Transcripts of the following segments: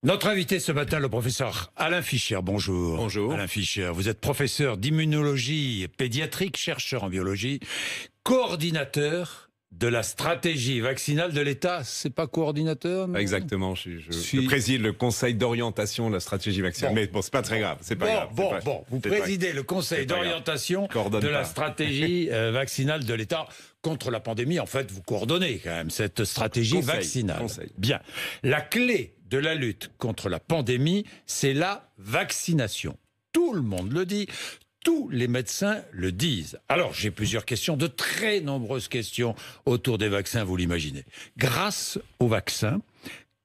Notre invité ce matin, le professeur Alain Fischer. Bonjour. Bonjour. Alain Fischer, vous êtes professeur d'immunologie pédiatrique, chercheur en biologie, coordinateur de la stratégie vaccinale de l'État. C'est pas coordinateur, non? Exactement. Je préside le conseil d'orientation de la stratégie vaccinale. Mais bon, c'est pas très grave. C'est pas grave. Vous présidez le conseil d'orientation de la stratégie vaccinale de l'État contre la pandémie. En fait, vous coordonnez quand même cette stratégie vaccinale. Bien. La clé de la lutte contre la pandémie, c'est la vaccination. Tout le monde le dit. Tous les médecins le disent. Alors, j'ai plusieurs questions, de très nombreuses questions autour des vaccins, vous l'imaginez. Grâce aux vaccins,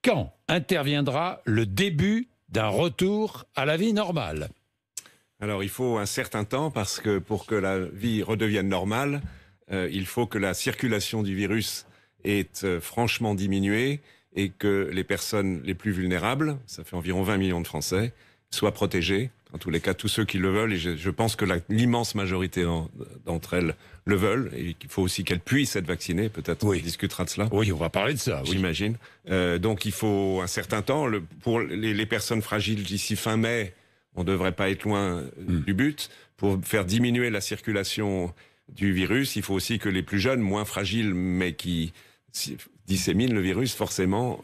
quand interviendra le début d'un retour à la vie normale? Alors, il faut un certain temps parce que pour que la vie redevienne normale, il faut que la circulation du virus ait franchement diminué et que les personnes les plus vulnérables, ça fait environ 20 millions de Français, soient protégées. En tous les cas, tous ceux qui le veulent, et je pense que l'immense majorité d'entre elles le veulent, et qu'il faut aussi qu'elles puissent être vaccinées. Peut-être on discutera de cela. Oui, on va parler de ça. J'imagine. Donc il faut un certain temps. Pour les personnes fragiles, d'ici fin mai, on ne devrait pas être loin du but. Pour faire diminuer la circulation du virus, il faut aussi que les plus jeunes, moins fragiles, mais qui disséminent le virus, forcément,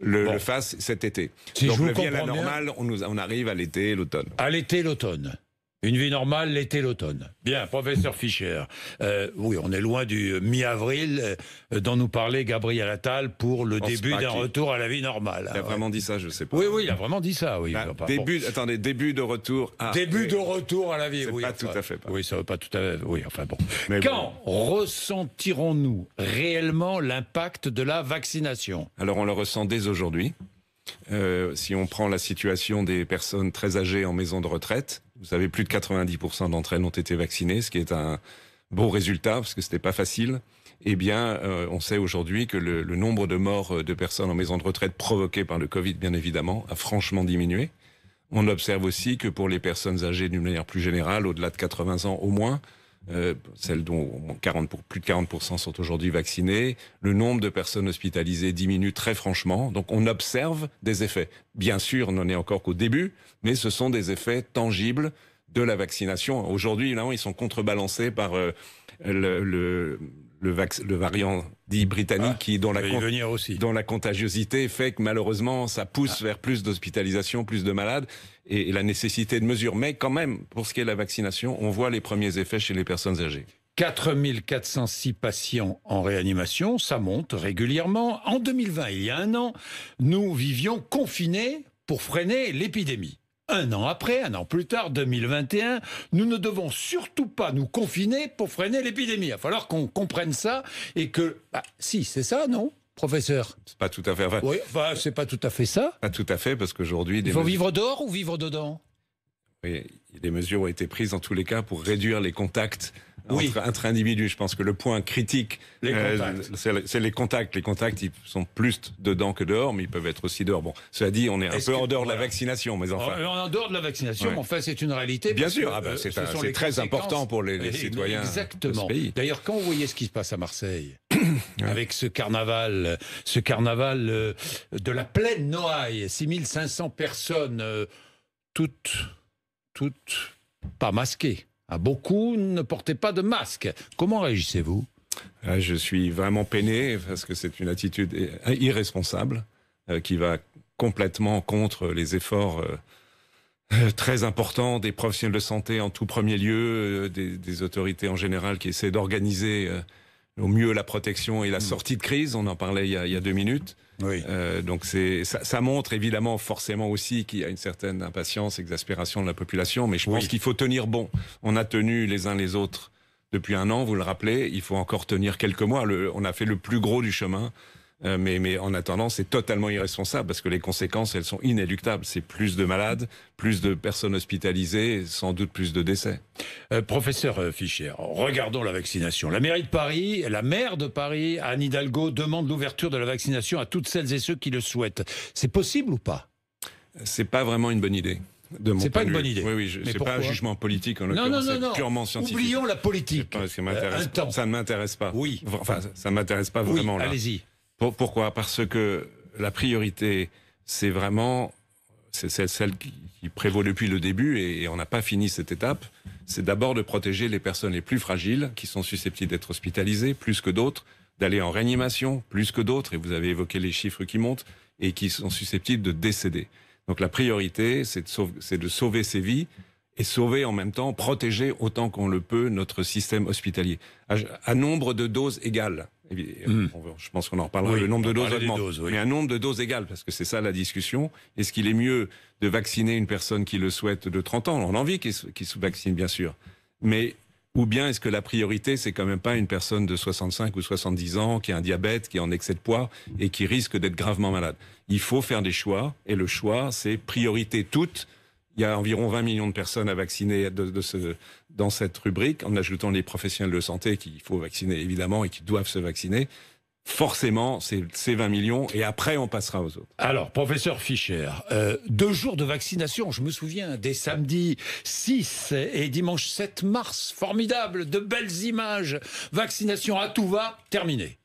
le fassent cet été. Donc la vie à la normale, on arrive à l'été et l'automne. À l'été et l'automne. Une vie normale, l'été, l'automne. Bien, professeur Fischer. Oui, on est loin du mi-avril dont nous parlait Gabriel Attal pour le début d'un retour à la vie normale. Il a vraiment dit ça, je sais pas. Oui, il a vraiment dit ça. Oui. Début de retour. Début de retour à la vie. Oui, pas tout à fait. Oui, ça va pas tout à fait. Oui, enfin bon. Mais quand ressentirons-nous réellement l'impact de la vaccination? Alors, on le ressent dès aujourd'hui. Si on prend la situation des personnes très âgées en maison de retraite, vous savez, plus de 90% d'entre elles ont été vaccinées, ce qui est un beau résultat, parce que c'était pas facile. Eh bien, on sait aujourd'hui que le nombre de morts de personnes en maison de retraite provoquées par le Covid, bien évidemment, a franchement diminué. On observe aussi que pour les personnes âgées d'une manière plus générale, au-delà de 80 ans au moins, celles dont plus de 40% sont aujourd'hui vaccinées, le nombre de personnes hospitalisées diminue très franchement. Donc on observe des effets. Bien sûr, on n'en est encore qu'au début, mais ce sont des effets tangibles de la vaccination. Aujourd'hui, évidemment, ils sont contrebalancés par le variant dit britannique dont la contagiosité fait que malheureusement ça pousse vers plus d'hospitalisation, plus de malades et la nécessité de mesures. Mais quand même, pour ce qui est de la vaccination, on voit les premiers effets chez les personnes âgées. 4406 patients en réanimation, ça monte régulièrement. En 2020, il y a un an, nous vivions confinés pour freiner l'épidémie. Un an après, un an plus tard, 2021, nous ne devons surtout pas nous confiner pour freiner l'épidémie. Il va falloir qu'on comprenne ça et que... si, c'est ça, non, professeur? C'est pas tout à fait vrai. Oui, c'est pas tout à fait ça. Pas tout à fait, parce qu'aujourd'hui... Il faut vivre dehors ou vivre dedans? Oui, des mesures ont été prises dans tous les cas pour réduire les contacts entre individus. Je pense que le point critique, c'est les contacts. Les contacts, ils sont plus dedans que dehors, mais ils peuvent être aussi dehors. Bon, cela dit, on est un peu en dehors de la vaccination, mais enfin... En dehors de la vaccination, mais enfin, c'est une réalité. Bien sûr, c'est très important pour les citoyens de ce pays. D'ailleurs, quand vous voyez ce qui se passe à Marseille, avec ce carnaval de la plaine Noailles, 6500 personnes, toutes pas masquées. Beaucoup ne portaient pas de masque. Comment réagissez-vous? Je suis vraiment peiné parce que c'est une attitude irresponsable qui va complètement contre les efforts très importants des professionnels de santé en tout premier lieu, des autorités en général qui essaient d'organiser au mieux la protection et la sortie de crise. On en parlait il y a 2 minutes. Oui. Donc ça montre évidemment forcément aussi qu'il y a une certaine impatience, exaspération de la population, mais je pense qu'il faut tenir bon. On a tenu les uns les autres depuis 1 an, vous le rappelez, il faut encore tenir quelques mois. On a fait le plus gros du chemin, mais en attendant, c'est totalement irresponsable parce que les conséquences, elles sont inéluctables. C'est plus de malades, plus de personnes hospitalisées, sans doute plus de décès. Professeur Fischer, regardons la vaccination. La maire de Paris, Anne Hidalgo, demande l'ouverture de la vaccination à toutes celles et ceux qui le souhaitent. C'est possible ou pas? C'est pas vraiment une bonne idée. C'est pas une bonne idée. Oui, c'est pas un jugement politique en l'occurrence, c'est purement scientifique. Oublions la politique. Ça ne m'intéresse pas. Oui. Enfin, ça ne m'intéresse pas vraiment là. Allez-y. Pourquoi? Parce que la priorité, c'est vraiment celle qui prévaut depuis le début, et on n'a pas fini cette étape. C'est d'abord de protéger les personnes les plus fragiles, qui sont susceptibles d'être hospitalisées plus que d'autres, d'aller en réanimation plus que d'autres, et vous avez évoqué les chiffres qui montent, et qui sont susceptibles de décéder. Donc la priorité, c'est de sauver ces vies, et sauver en même temps, protéger autant qu'on le peut notre système hospitalier. À nombre de doses égales. Je pense qu'on en reparlera, le nombre de doses augmente. Mais un nombre de doses égales, parce que c'est ça la discussion. Est-ce qu'il est mieux de vacciner une personne qui le souhaite de 30 ans? On a envie qu'il se vaccine, bien sûr. Mais, ou bien est-ce que la priorité, c'est quand même pas une personne de 65 ou 70 ans qui a un diabète, qui est en excès de poids et qui risque d'être gravement malade? Il faut faire des choix, et le choix, c'est priorité toute. Il y a environ 20 millions de personnes à vacciner dans cette rubrique, en ajoutant les professionnels de santé qu'il faut vacciner évidemment et qui doivent se vacciner. Forcément, c'est 20 millions, et après on passera aux autres. Alors, professeur Fischer, 2 jours de vaccination, je me souviens, des samedis 6 et dimanche 7 mars, formidable, de belles images, vaccination à tout va, terminé.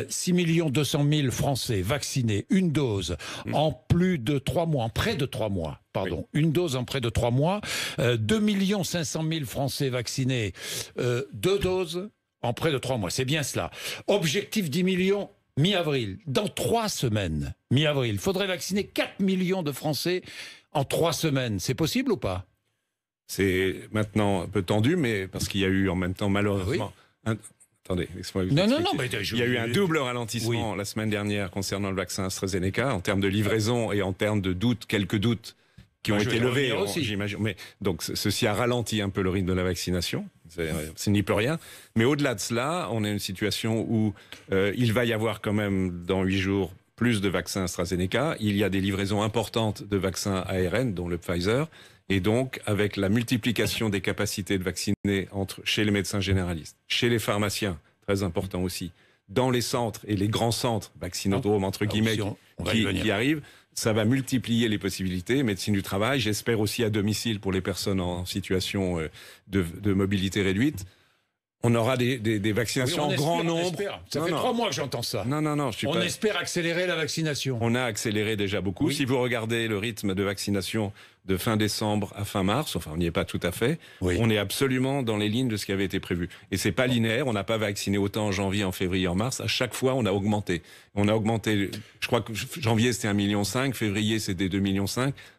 6 200 000 Français vaccinés, une dose en plus de 3 mois, en près de 3 mois, pardon, une dose en près de 3 mois, 2 500 000 Français vaccinés, 2 doses en près de 3 mois, c'est bien cela. Objectif 10 millions, mi-avril, dans 3 semaines, mi-avril, il faudrait vacciner 4 millions de Français en 3 semaines, c'est possible ou pas? C'est maintenant un peu tendu, mais parce qu'il y a eu en même temps malheureusement... Attendez, laissez-moi vous expliquer. Mais il y a eu un double ralentissement la semaine dernière concernant le vaccin AstraZeneca, en termes de livraison et en termes de doutes, quelques doutes qui ont été levés, j'imagine. Mais donc ceci a ralenti un peu le rythme de la vaccination, c'est n'y peut rien. Mais au-delà de cela, on a une situation où il va y avoir quand même dans 8 jours plus de vaccins AstraZeneca. Il y a des livraisons importantes de vaccins ARN, dont le Pfizer. Et donc, avec la multiplication des capacités de vacciner chez les médecins généralistes, chez les pharmaciens, très important aussi, dans les centres et les grands centres, vaccinodromes entre guillemets, qui arrivent, ça va multiplier les possibilités. Médecine du travail, j'espère aussi à domicile pour les personnes en situation de mobilité réduite. On aura des vaccinations en grand nombre. Ça fait 3 mois que j'entends ça. Non, on espère accélérer la vaccination. On a accéléré déjà beaucoup. Si vous regardez le rythme de vaccination de fin décembre à fin mars, enfin on n'y est pas tout à fait, on est absolument dans les lignes de ce qui avait été prévu. Et c'est pas linéaire, on n'a pas vacciné autant en janvier, en février, en mars. À chaque fois, on a augmenté. On a augmenté, je crois que janvier c'était 1,5 million, février c'était 2,5 millions,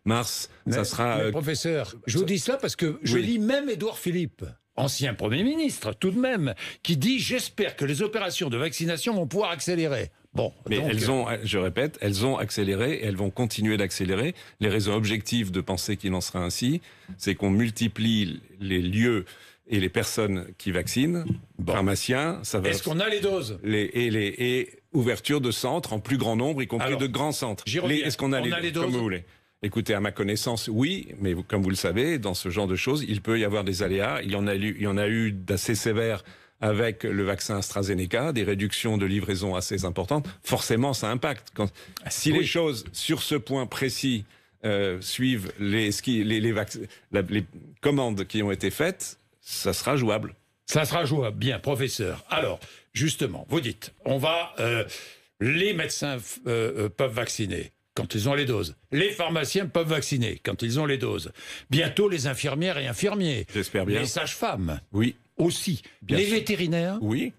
mars ça sera... professeur, je vous dis cela parce que je lis même Édouard Philippe, ancien Premier ministre, tout de même, qui dit « J'espère que les opérations de vaccination vont pouvoir accélérer ». Bon, mais donc, je répète, elles ont accéléré et elles vont continuer d'accélérer. Les raisons objectives de penser qu'il en sera ainsi, c'est qu'on multiplie les lieux et les personnes qui vaccinent, pharmaciens, ça va... Est-ce qu'on a les doses et ouverture de centres en plus grand nombre, y compris de grands centres. Est-ce qu'on a les doses comme vous voulez? Écoutez, à ma connaissance, oui, mais comme vous le savez, dans ce genre de choses, il peut y avoir des aléas. Il y en a eu d'assez sévères avec le vaccin AstraZeneca, des réductions de livraison assez importantes. Forcément, ça impacte. Si les choses, sur ce point précis, suivent les commandes qui ont été faites, ça sera jouable. Ça sera jouable, bien, professeur. Alors, justement, vous dites, les médecins peuvent vacciner quand ils ont les doses. Les pharmaciens peuvent vacciner quand ils ont les doses. Bientôt, les infirmières et infirmiers. J'espère bien. Les sages-femmes. Oui. Aussi. Les vétérinaires. Oui.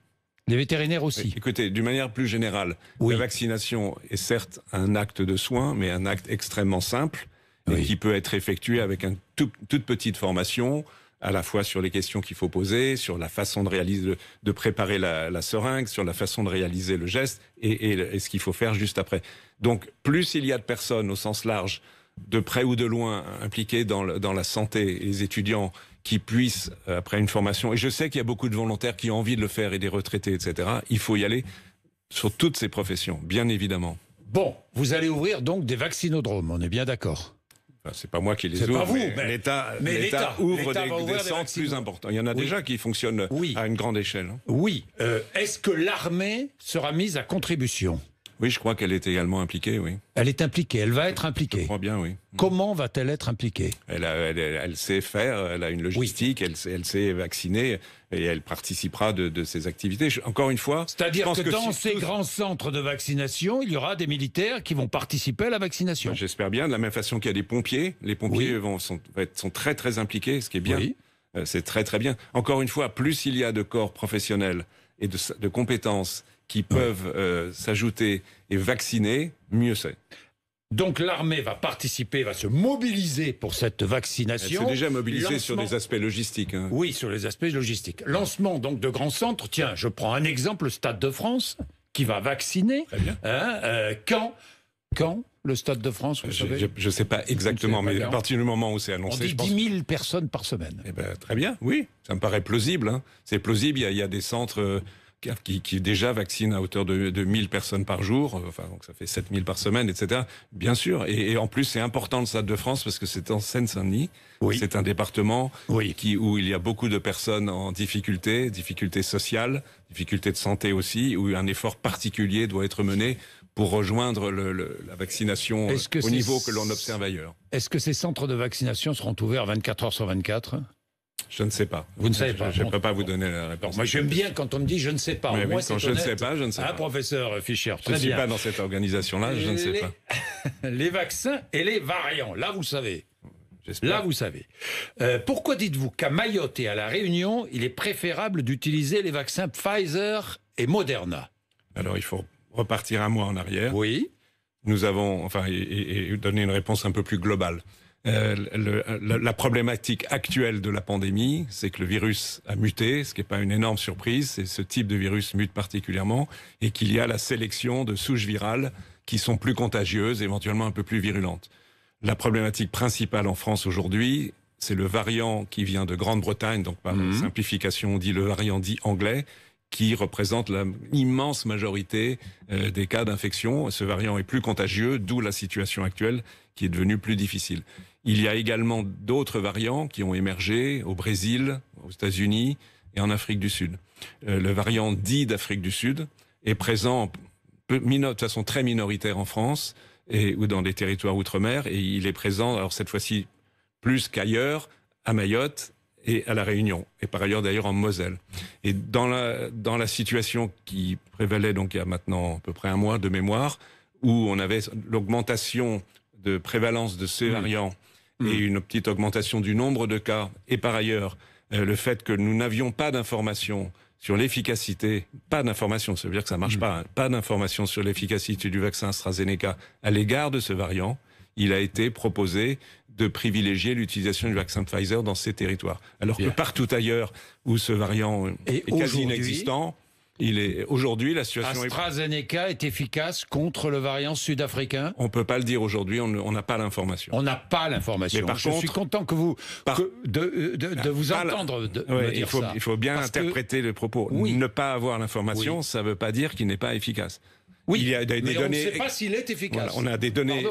Les vétérinaires aussi. Écoutez, d'une manière plus générale, la vaccination est certes un acte de soin, mais un acte extrêmement simple et qui peut être effectué avec une toute petite formation, à la fois sur les questions qu'il faut poser, sur la façon de réaliser, de préparer la seringue, sur la façon de réaliser le geste et ce qu'il faut faire juste après. Donc, plus il y a de personnes au sens large, de près ou de loin, impliquées dans la santé, et les étudiants qui puissent, après une formation, et je sais qu'il y a beaucoup de volontaires qui ont envie de le faire, et des retraités, etc., il faut y aller sur toutes ces professions, bien évidemment. Bon, vous allez ouvrir donc des vaccinodromes, on est bien d'accord? C'est pas moi qui les ouvre, mais l'État ouvre des centres plus importants. Il y en a déjà qui fonctionnent à une grande échelle. Oui. Est-ce que l'armée sera mise à contribution? Oui, je crois qu'elle est également impliquée, oui. Elle est impliquée, elle va être impliquée. Je crois bien, oui. Comment va-t-elle être impliquée? Elle sait faire, elle a une logistique, oui. elle sait vacciner et elle participera de ces activités. Encore une fois... C'est-à-dire que dans ces grands centres de vaccination, il y aura des militaires qui vont participer à la vaccination. J'espère bien, de la même façon qu'il y a des pompiers. Les pompiers sont très très impliqués, ce qui est bien. Oui. C'est très très bien. Encore une fois, plus il y a de corps professionnels et de compétences qui peuvent s'ajouter et vacciner, mieux c'est. Donc l'armée va participer, va se mobiliser pour cette vaccination. Elle s'est déjà mobilisée sur des aspects logistiques. Hein. Oui, sur les aspects logistiques. Lancement donc de grands centres. Tiens, je prends un exemple, le Stade de France, qui va vacciner. Très bien. Quand le Stade de France, vous savez? Je ne sais pas exactement, mais à partir du moment où c'est annoncé... On dit 10 000 personnes par semaine. Eh ben, très bien, oui, ça me paraît plausible. Hein. C'est plausible, il y a des centres... Qui déjà vaccinent à hauteur de 1000 personnes par jour, enfin donc ça fait 7000 par semaine, etc. Bien sûr, et en plus c'est important le Stade de France parce que c'est en Seine-Saint-Denis, oui. C'est un département oui. où il y a beaucoup de personnes en difficulté sociales, difficultés de santé aussi, où un effort particulier doit être mené pour rejoindre la vaccination au niveau que l'on observe ailleurs. Est-ce que ces centres de vaccination seront ouverts 24 heures sur 24 ? Je ne sais pas. Vous ne savez pas. Je ne peux pas vous donner la réponse. Moi, j'aime bien quand on me dit je ne sais pas. Mais moi, oui, quand je ne sais pas, je ne sais pas. Professeur Fischer, je ne suis pas dans cette organisation-là, je ne sais pas. Les vaccins et les variants, là, vous savez. Là, vous savez. Pourquoi dites-vous qu'à Mayotte et à La Réunion, il est préférable d'utiliser les vaccins Pfizer et Moderna? Alors, il faut repartir un mois en arrière. Oui. Nous avons, et donner une réponse un peu plus globale. La problématique actuelle de la pandémie, c'est que le virus a muté, ce qui n'est pas une énorme surprise, c'est ce type de virus mute particulièrement, et qu'il y a la sélection de souches virales qui sont plus contagieuses, éventuellement un peu plus virulentes. La problématique principale en France aujourd'hui, c'est le variant qui vient de Grande-Bretagne, donc par simplification on dit le variant dit anglais, qui représente l'immense majorité des cas d'infection. Ce variant est plus contagieux, d'où la situation actuelle qui est devenue plus difficile. Il y a également d'autres variants qui ont émergé au Brésil, aux États-Unis et en Afrique du Sud. Le variant dit d'Afrique du Sud est présent de façon très minoritaire en France ou dans des territoires outre-mer, et il est présent, alors cette fois-ci plus qu'ailleurs, à Mayotte et à La Réunion, et par ailleurs d'ailleurs en Moselle. Et dans la situation qui prévalait donc il y a maintenant à peu près un mois de mémoire, où on avait l'augmentation de prévalence de ces variants et une petite augmentation du nombre de cas, et par ailleurs le fait que nous n'avions pas d'informations sur l'efficacité, pas d'informations, ça veut dire que ça marche pas, hein, pas d'informations sur l'efficacité du vaccin AstraZeneca à l'égard de ce variant, il a été proposé de privilégier l'utilisation du vaccin Pfizer dans ces territoires. Alors que partout ailleurs où ce variant est quasi inexistant, aujourd'hui, la situation AstraZeneca est efficace contre le variant sud-africain? On ne peut pas le dire aujourd'hui, on n'a pas l'information. On n'a pas l'information. Je suis content que vous de vous entendre me dire ça. Il faut bien interpréter le propos. Ne pas avoir l'information, ça ne veut pas dire qu'il n'est pas efficace. Oui, il y a des mais données... on ne sait pas s'il est efficace. Voilà, on a des données...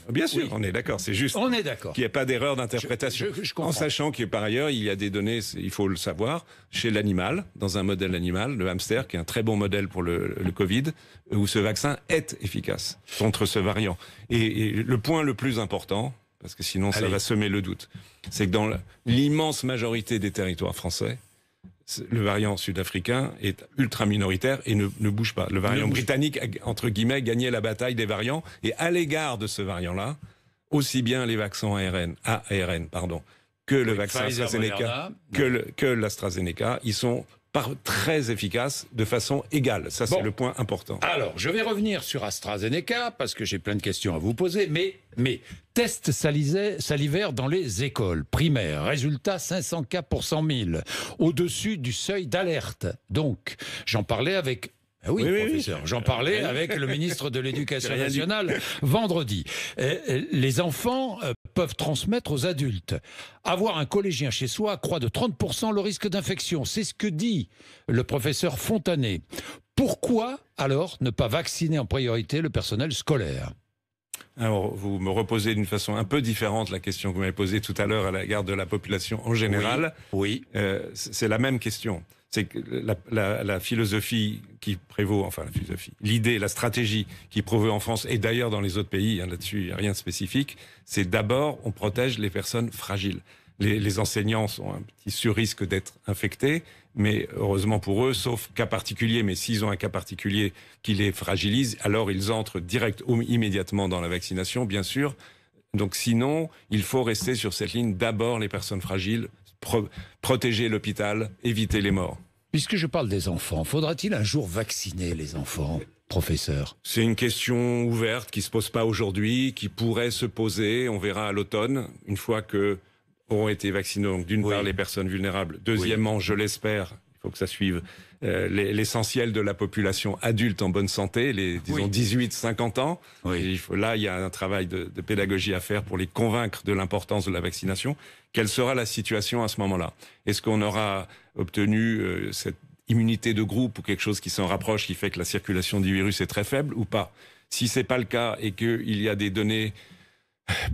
Bien sûr, on est d'accord, c'est juste on est d'accord. qu'il n'y ait pas d'erreur d'interprétation. En sachant que par ailleurs, il y a des données, il faut le savoir, chez l'animal, dans un modèle animal, le hamster, qui est un très bon modèle pour le Covid, où ce vaccin est efficace contre ce variant. Et le point le plus important, parce que sinon ça va semer le doute, c'est que dans l'immense majorité des territoires français, le variant sud-africain est ultra minoritaire et ne bouge pas. Le variant britannique a, entre guillemets, gagné la bataille des variants. Et à l'égard de ce variant-là, aussi bien les vaccins ARN, que le vaccin AstraZeneca, que l'AstraZeneca, ils sont très efficaces de façon égale. Ça, c'est le point important. Alors, je vais revenir sur AstraZeneca, parce que j'ai plein de questions à vous poser, mais tests salivaires dans les écoles primaires. Résultat, 500 cas pour 100 000. Au-dessus du seuil d'alerte. Donc, j'en parlais avec... Oui, professeur. J'en parlais avec le ministre de l'Éducation nationale vendredi. Les enfants peuvent transmettre aux adultes. Avoir un collégien chez soi accroît de 30% le risque d'infection. C'est ce que dit le professeur Fontanet. Pourquoi, alors, ne pas vacciner en priorité le personnel scolaire ? Alors, vous me reposez d'une façon un peu différente la question que vous m'avez posée tout à l'heure à l'égard de la population en général. Oui. C'est la même question. c'est que la philosophie qui prévaut, enfin la philosophie, l'idée, la stratégie qui prévaut en France et d'ailleurs dans les autres pays, là-dessus il n'y a rien de spécifique, c'est d'abord on protège les personnes fragiles. Les enseignants sont un petit sur-risque d'être infectés, mais heureusement pour eux, sauf cas particulier, mais s'ils ont un cas particulier qui les fragilise, alors ils entrent immédiatement dans la vaccination, bien sûr. Donc sinon, il faut rester sur cette ligne, d'abord les personnes fragiles, protéger l'hôpital, éviter les morts. Puisque je parle des enfants, faudra-t-il un jour vacciner les enfants, professeur? C'est une question ouverte qui ne se pose pas aujourd'hui, qui pourrait se poser, on verra à l'automne, une fois que auront été vaccinés, donc d'une part les personnes vulnérables, deuxièmement, je l'espère, il faut que ça suive, l'essentiel de la population adulte en bonne santé, disons 18-50 ans. Et là, il y a un travail de pédagogie à faire pour les convaincre de l'importance de la vaccination. Quelle sera la situation à ce moment-là? Est-ce qu'on aura obtenu cette immunité de groupe ou quelque chose qui s'en rapproche, qui fait que la circulation du virus est très faible ou pas? Si c'est pas le cas et qu'il y a des données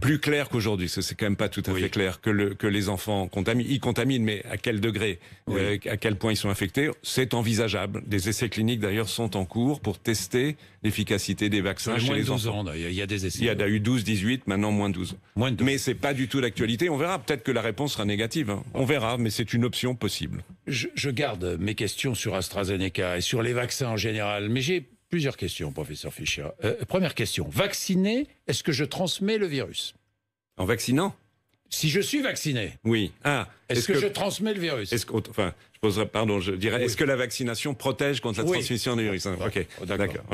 plus clair qu'aujourd'hui, c'est quand même pas tout à fait clair que les enfants ils contaminent, mais à quel degré, à quel point ils sont infectés, c'est envisageable. Des essais cliniques d'ailleurs sont en cours pour tester l'efficacité des vaccins chez les enfants. Il y a des essais. Il y a eu 12, 18, maintenant moins 12. Mais c'est pas du tout d'actualité. On verra. Peut-être que la réponse sera négative. Hein. On verra, mais c'est une option possible. Je garde mes questions sur AstraZeneca et sur les vaccins en général, mais j'ai plusieurs questions, professeur Fischer. Première question. Vacciner, est-ce que je transmets le virus? En vaccinant? Si je suis vacciné. Oui. Est-ce que je transmets le virus? Je dirais, est-ce que la vaccination protège contre la transmission du virus? Ok, d'accord.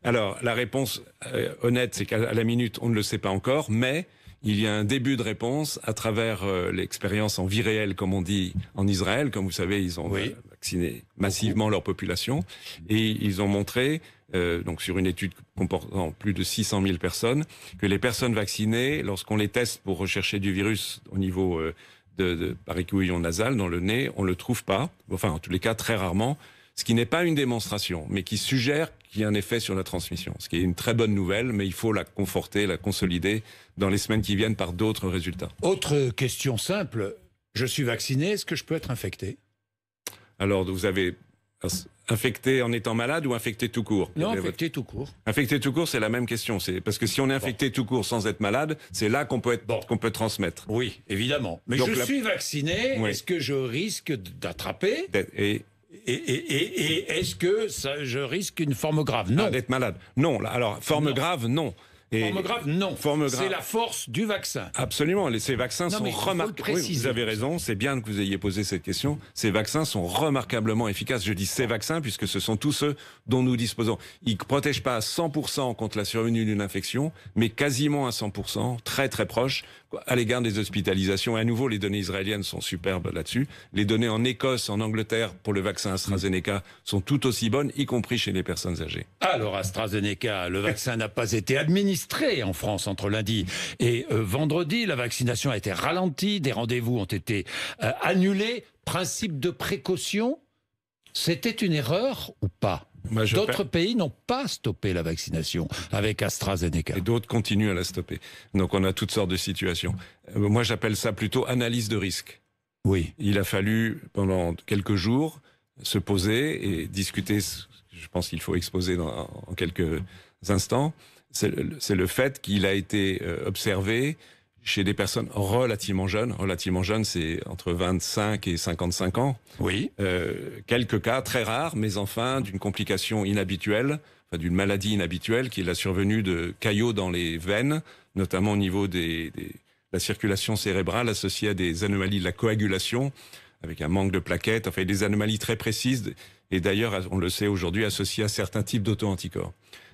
Alors, la réponse honnête, c'est qu'à la minute, on ne le sait pas encore, mais il y a un début de réponse à travers l'expérience en vie réelle, comme on dit en Israël. Comme vous savez, ils ont vacciné massivement leur population et ils ont montré, donc sur une étude comportant plus de 600 000 personnes, que les personnes vaccinées, lorsqu'on les teste pour rechercher du virus au niveau de par échouillon nasal dans le nez, on le trouve pas. Enfin, en tous les cas, très rarement. Ce qui n'est pas une démonstration, mais qui suggère qu'il y a un effet sur la transmission. Ce qui est une très bonne nouvelle, mais il faut la conforter, la consolider dans les semaines qui viennent par d'autres résultats. Autre question simple, je suis vacciné, est-ce que je peux être infecté? Alors, vous avez infecté en étant malade ou infecté tout court? Non, infecté tout court. Infecté tout court, c'est la même question. Parce que si on est infecté tout court sans être malade, c'est là qu'on peut transmettre. Oui, évidemment. Mais donc, je suis vacciné, est-ce que je risque d'attraper? Et est-ce que je risque une forme grave? Non. D'être malade? Non. Alors, forme grave, non. Forme grave, non. C'est la force du vaccin. Absolument. Ces vaccins sont remarquables. Oui, vous avez raison. C'est bien que vous ayez posé cette question. Ces vaccins sont remarquablement efficaces. Je dis ces vaccins puisque ce sont tous ceux dont nous disposons. Ils ne protègent pas à 100% contre la survenue d'une infection, mais quasiment à 100%, très très proche, à l'égard des hospitalisations. Et à nouveau, les données israéliennes sont superbes là-dessus. Les données en Écosse, en Angleterre, pour le vaccin AstraZeneca, sont tout aussi bonnes, y compris chez les personnes âgées. Alors, AstraZeneca, le vaccin n'a pas été administré en France entre lundi et vendredi. La vaccination a été ralentie, des rendez-vous ont été annulés. Principe de précaution, c'était une erreur ou pas? D'autres pays n'ont pas stoppé la vaccination avec AstraZeneca. Et d'autres continuent à la stopper. Donc on a toutes sortes de situations. Moi j'appelle ça plutôt analyse de risque. Oui. Il a fallu pendant quelques jours se poser et discuter, je pense qu'il faut exposer en quelques instants, c'est le fait qu'il a été observé chez des personnes relativement jeunes. Relativement jeunes, c'est entre 25 et 55 ans. Oui. Quelques cas très rares, mais enfin d'une complication inhabituelle, enfin, d'une maladie inhabituelle, qui est la survenue de caillots dans les veines, notamment au niveau de la circulation cérébrale associée à des anomalies de la coagulation, avec un manque de plaquettes, enfin des anomalies très précises, et d'ailleurs, on le sait aujourd'hui, associées à certains types d'auto-anticorps.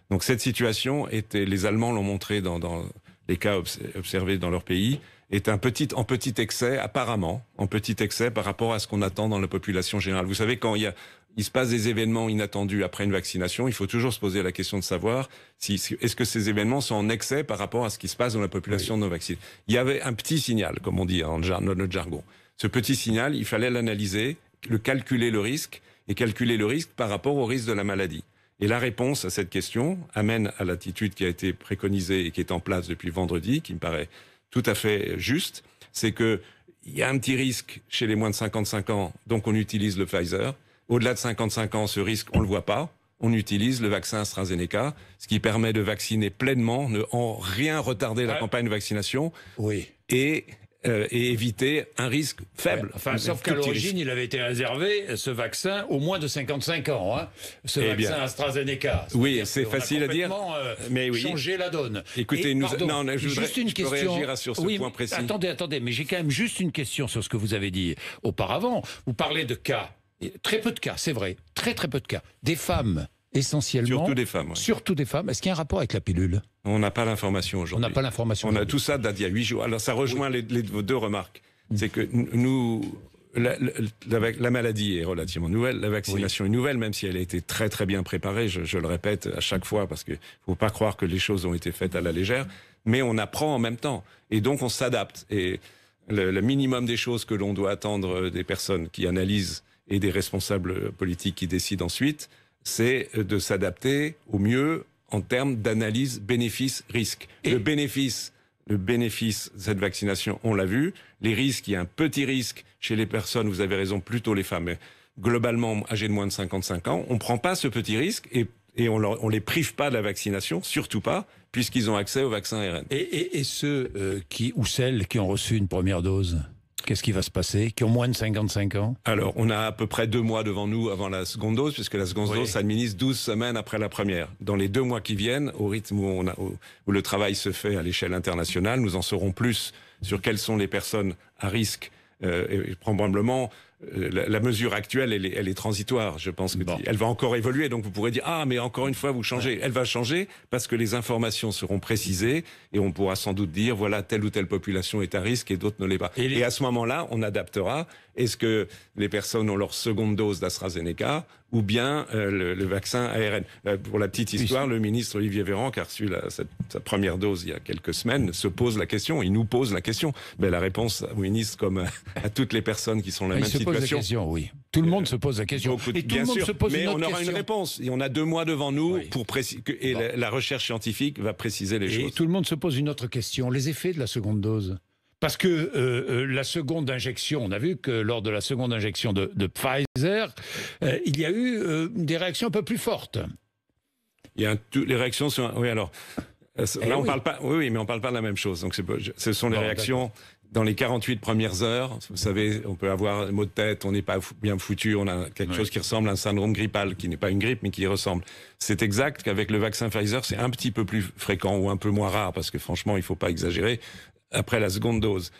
Donc cette situation, les Allemands l'ont montré dans les cas observés dans leur pays, est en petit excès, apparemment, en petit excès par rapport à ce qu'on attend dans la population générale. Vous savez, quand il se passe des événements inattendus après une vaccination, il faut toujours se poser la question de savoir est-ce que ces événements sont en excès par rapport à ce qui se passe dans la population non vaccinée. Il y avait un petit signal, comme on dit dans notre jargon. Ce petit signal, il fallait l'analyser, calculer le risque par rapport au risque de la maladie. Et la réponse à cette question amène à l'attitude qui a été préconisée et qui est en place depuis vendredi, qui me paraît tout à fait juste, c'est que il y a un petit risque chez les moins de 55 ans, donc on utilise le Pfizer. Au-delà de 55 ans, ce risque, on ne le voit pas. On utilise le vaccin AstraZeneca, ce qui permet de vacciner pleinement, ne en rien retarder la campagne de vaccination. Oui. Et éviter un risque faible. Enfin, sauf qu'à l'origine, il avait été réservé, ce vaccin, au moins de 55 ans. Hein, ce vaccin AstraZeneca. Oui, c'est facile à dire, mais oui. Changer la donne. Écoutez, je peux réagir sur ce point précis. Attendez, mais j'ai quand même juste une question sur ce que vous avez dit auparavant. Vous parlez de cas, très peu de cas, c'est vrai, très peu de cas. Des femmes, essentiellement. Surtout des femmes. Oui. Surtout des femmes. Est-ce qu'il y a un rapport avec la pilule ? On n'a pas l'information aujourd'hui. On n'a pas l'information. On a tout ça date d'il y a 8 jours. Alors ça rejoint vos deux remarques. C'est que nous, la maladie est relativement nouvelle, la vaccination est nouvelle, même si elle a été très bien préparée, je le répète à chaque fois, parce qu'il ne faut pas croire que les choses ont été faites à la légère, mais on apprend en même temps. Et donc on s'adapte. Et le minimum des choses que l'on doit attendre des personnes qui analysent et des responsables politiques qui décident ensuite, c'est de s'adapter au mieux en termes d'analyse bénéfice-risque. Le bénéfice de cette vaccination, on l'a vu. Les risques, il y a un petit risque chez les personnes, vous avez raison, plutôt les femmes, mais globalement âgées de moins de 55 ans. On ne prend pas ce petit risque et on les prive pas de la vaccination, surtout pas, puisqu'ils ont accès au vaccin ARN. Et ceux ou celles qui ont reçu une première dose ? Qu'est-ce qui va se passer? Qui ont moins de 55 ans? Alors, on a à peu près 2 mois devant nous avant la seconde dose, puisque la seconde dose s'administre 12 semaines après la première. Dans les 2 mois qui viennent, au rythme où le travail se fait à l'échelle internationale, nous en saurons plus sur quelles sont les personnes à risque. Et probablement, la mesure actuelle, elle est transitoire. Je pense qu'elle va encore évoluer. Donc vous pourrez dire, mais encore une fois, vous changez. Elle va changer parce que les informations seront précisées et on pourra sans doute dire, voilà, telle ou telle population est à risque et d'autres ne l'est pas. Et à ce moment-là, on adaptera. Est-ce que les personnes ont leur seconde dose d'AstraZeneca ou bien le vaccin ARN? Pour la petite histoire, le ministre Olivier Véran, qui a reçu sa première dose il y a quelques semaines, se pose la question. Il nous pose la question. Mais la réponse au ministre, comme à toutes les personnes qui sont dans la même situation... Il se pose la question, oui. Tout le monde se pose la question. Et tout le monde se pose une autre question. Mais on aura une réponse. Et on a 2 mois devant nous pour préciser. Et la recherche scientifique va préciser les choses. Et tout le monde se pose une autre question. Les effets de la seconde dose. Parce que la seconde injection, on a vu que lors de la seconde injection de Pfizer, il y a eu des réactions un peu plus fortes. Les réactions sont... Oui, alors... Là, on parle pas... Oui, mais on parle pas de la même chose. Donc, ce sont les réactions... Dans les 48 premières heures, vous savez, on peut avoir un mot de tête, on n'est pas bien foutu, on a quelque chose qui ressemble à un syndrome grippal, qui n'est pas une grippe, mais qui y ressemble. C'est exact qu'avec le vaccin Pfizer, c'est un petit peu plus fréquent ou un peu moins rare, parce que franchement, il ne faut pas exagérer, après la seconde dose.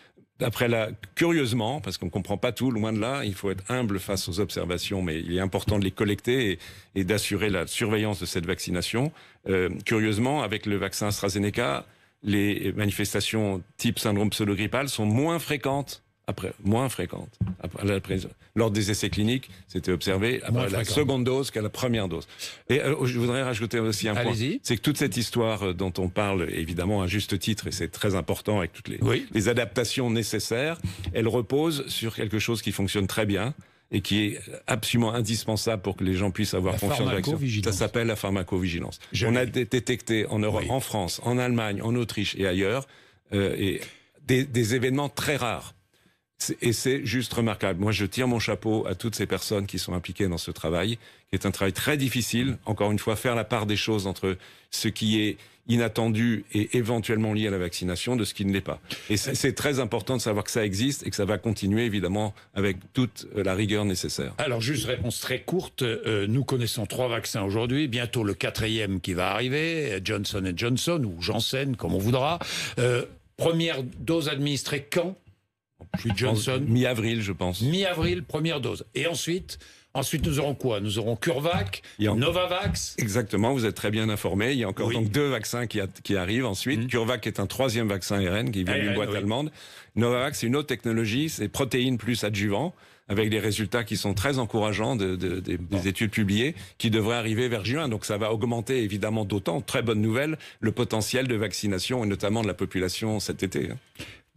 Curieusement, parce qu'on ne comprend pas tout, loin de là, il faut être humble face aux observations, mais il est important de les collecter et d'assurer la surveillance de cette vaccination. Curieusement, avec le vaccin AstraZeneca, les manifestations type syndrome pseudo-grippal sont moins fréquentes lors des essais cliniques, c'était observé après la seconde dose qu'à la première dose. Et je voudrais rajouter aussi un point, c'est que toute cette histoire dont on parle, évidemment à juste titre, et c'est très important avec toutes les adaptations nécessaires, elle repose sur quelque chose qui fonctionne très bien, et qui est absolument indispensable pour que les gens puissent avoir confiance dans l'action. Ça s'appelle la pharmacovigilance. On a détecté en Europe, en France, en Allemagne, en Autriche et ailleurs, des événements très rares. Et c'est juste remarquable. Moi, je tire mon chapeau à toutes ces personnes qui sont impliquées dans ce travail, qui est un travail très difficile. Encore une fois, faire la part des choses entre ce qui est inattendu et éventuellement lié à la vaccination de ce qui ne l'est pas. Et c'est très important de savoir que ça existe et que ça va continuer, évidemment, avec toute la rigueur nécessaire. Alors, juste réponse très courte. Nous connaissons 3 vaccins aujourd'hui. Bientôt le 4e qui va arriver, Johnson & Johnson ou Janssen, comme on voudra. Première dose administrée quand? Johnson. Mi-avril, je pense. Mi-avril, première dose. Et ensuite, nous aurons quoi? Nous aurons CureVac, Novavax. Exactement, vous êtes très bien informé. Il y a encore donc 2 vaccins qui arrivent ensuite. CureVac est un 3e vaccin ARN qui vient d'une boîte allemande. Novavax, c'est une autre technologie, c'est protéines plus adjuvant, avec des résultats qui sont très encourageants des études publiées, qui devraient arriver vers juin. Donc ça va augmenter évidemment d'autant, très bonne nouvelle, le potentiel de vaccination et notamment de la population cet été.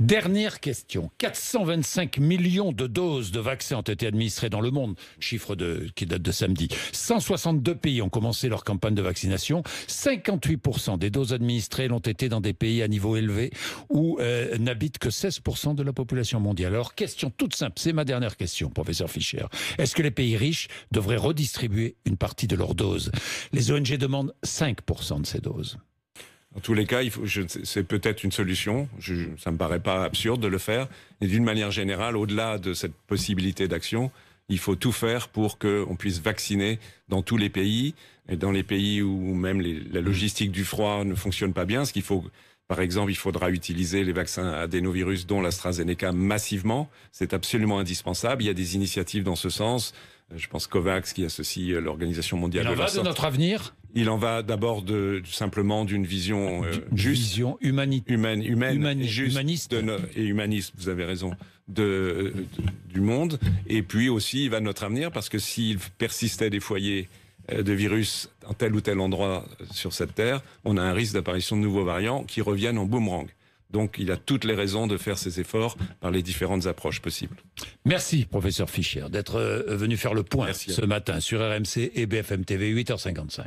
Dernière question. 425 millions de doses de vaccins ont été administrées dans le monde, chiffre qui date de samedi. 162 pays ont commencé leur campagne de vaccination. 58% des doses administrées l'ont été dans des pays à niveau élevé où n'habitent que 16% de la population mondiale. Alors, question toute simple, c'est ma dernière question, professeur Fischer. Est-ce que les pays riches devraient redistribuer une partie de leurs doses? Les ONG demandent 5% de ces doses. En tous les cas, c'est peut-être une solution. Ça me paraît pas absurde de le faire. Et d'une manière générale, au-delà de cette possibilité d'action, il faut tout faire pour qu'on puisse vacciner dans tous les pays. Et dans les pays où même la logistique du froid ne fonctionne pas bien, par exemple, il faudra utiliser les vaccins adénovirus, dont l'AstraZeneca, massivement. C'est absolument indispensable. Il y a des initiatives dans ce sens. Je pense COVAX, qui associe l'Organisation mondiale de la santé. Il en va de notre avenir ? Il en va d'abord simplement d'une vision juste, vision humaniste, et humaniste, vous avez raison, du monde. Et puis aussi, il va de notre avenir, parce que s'il persistait des foyers de virus dans tel ou tel endroit sur cette terre, on a un risque d'apparition de nouveaux variants qui reviennent en boomerang. Donc il a toutes les raisons de faire ces efforts par les différentes approches possibles. Merci, professeur Fischer, d'être venu faire le point ce matin sur RMC et BFM TV, 8h55.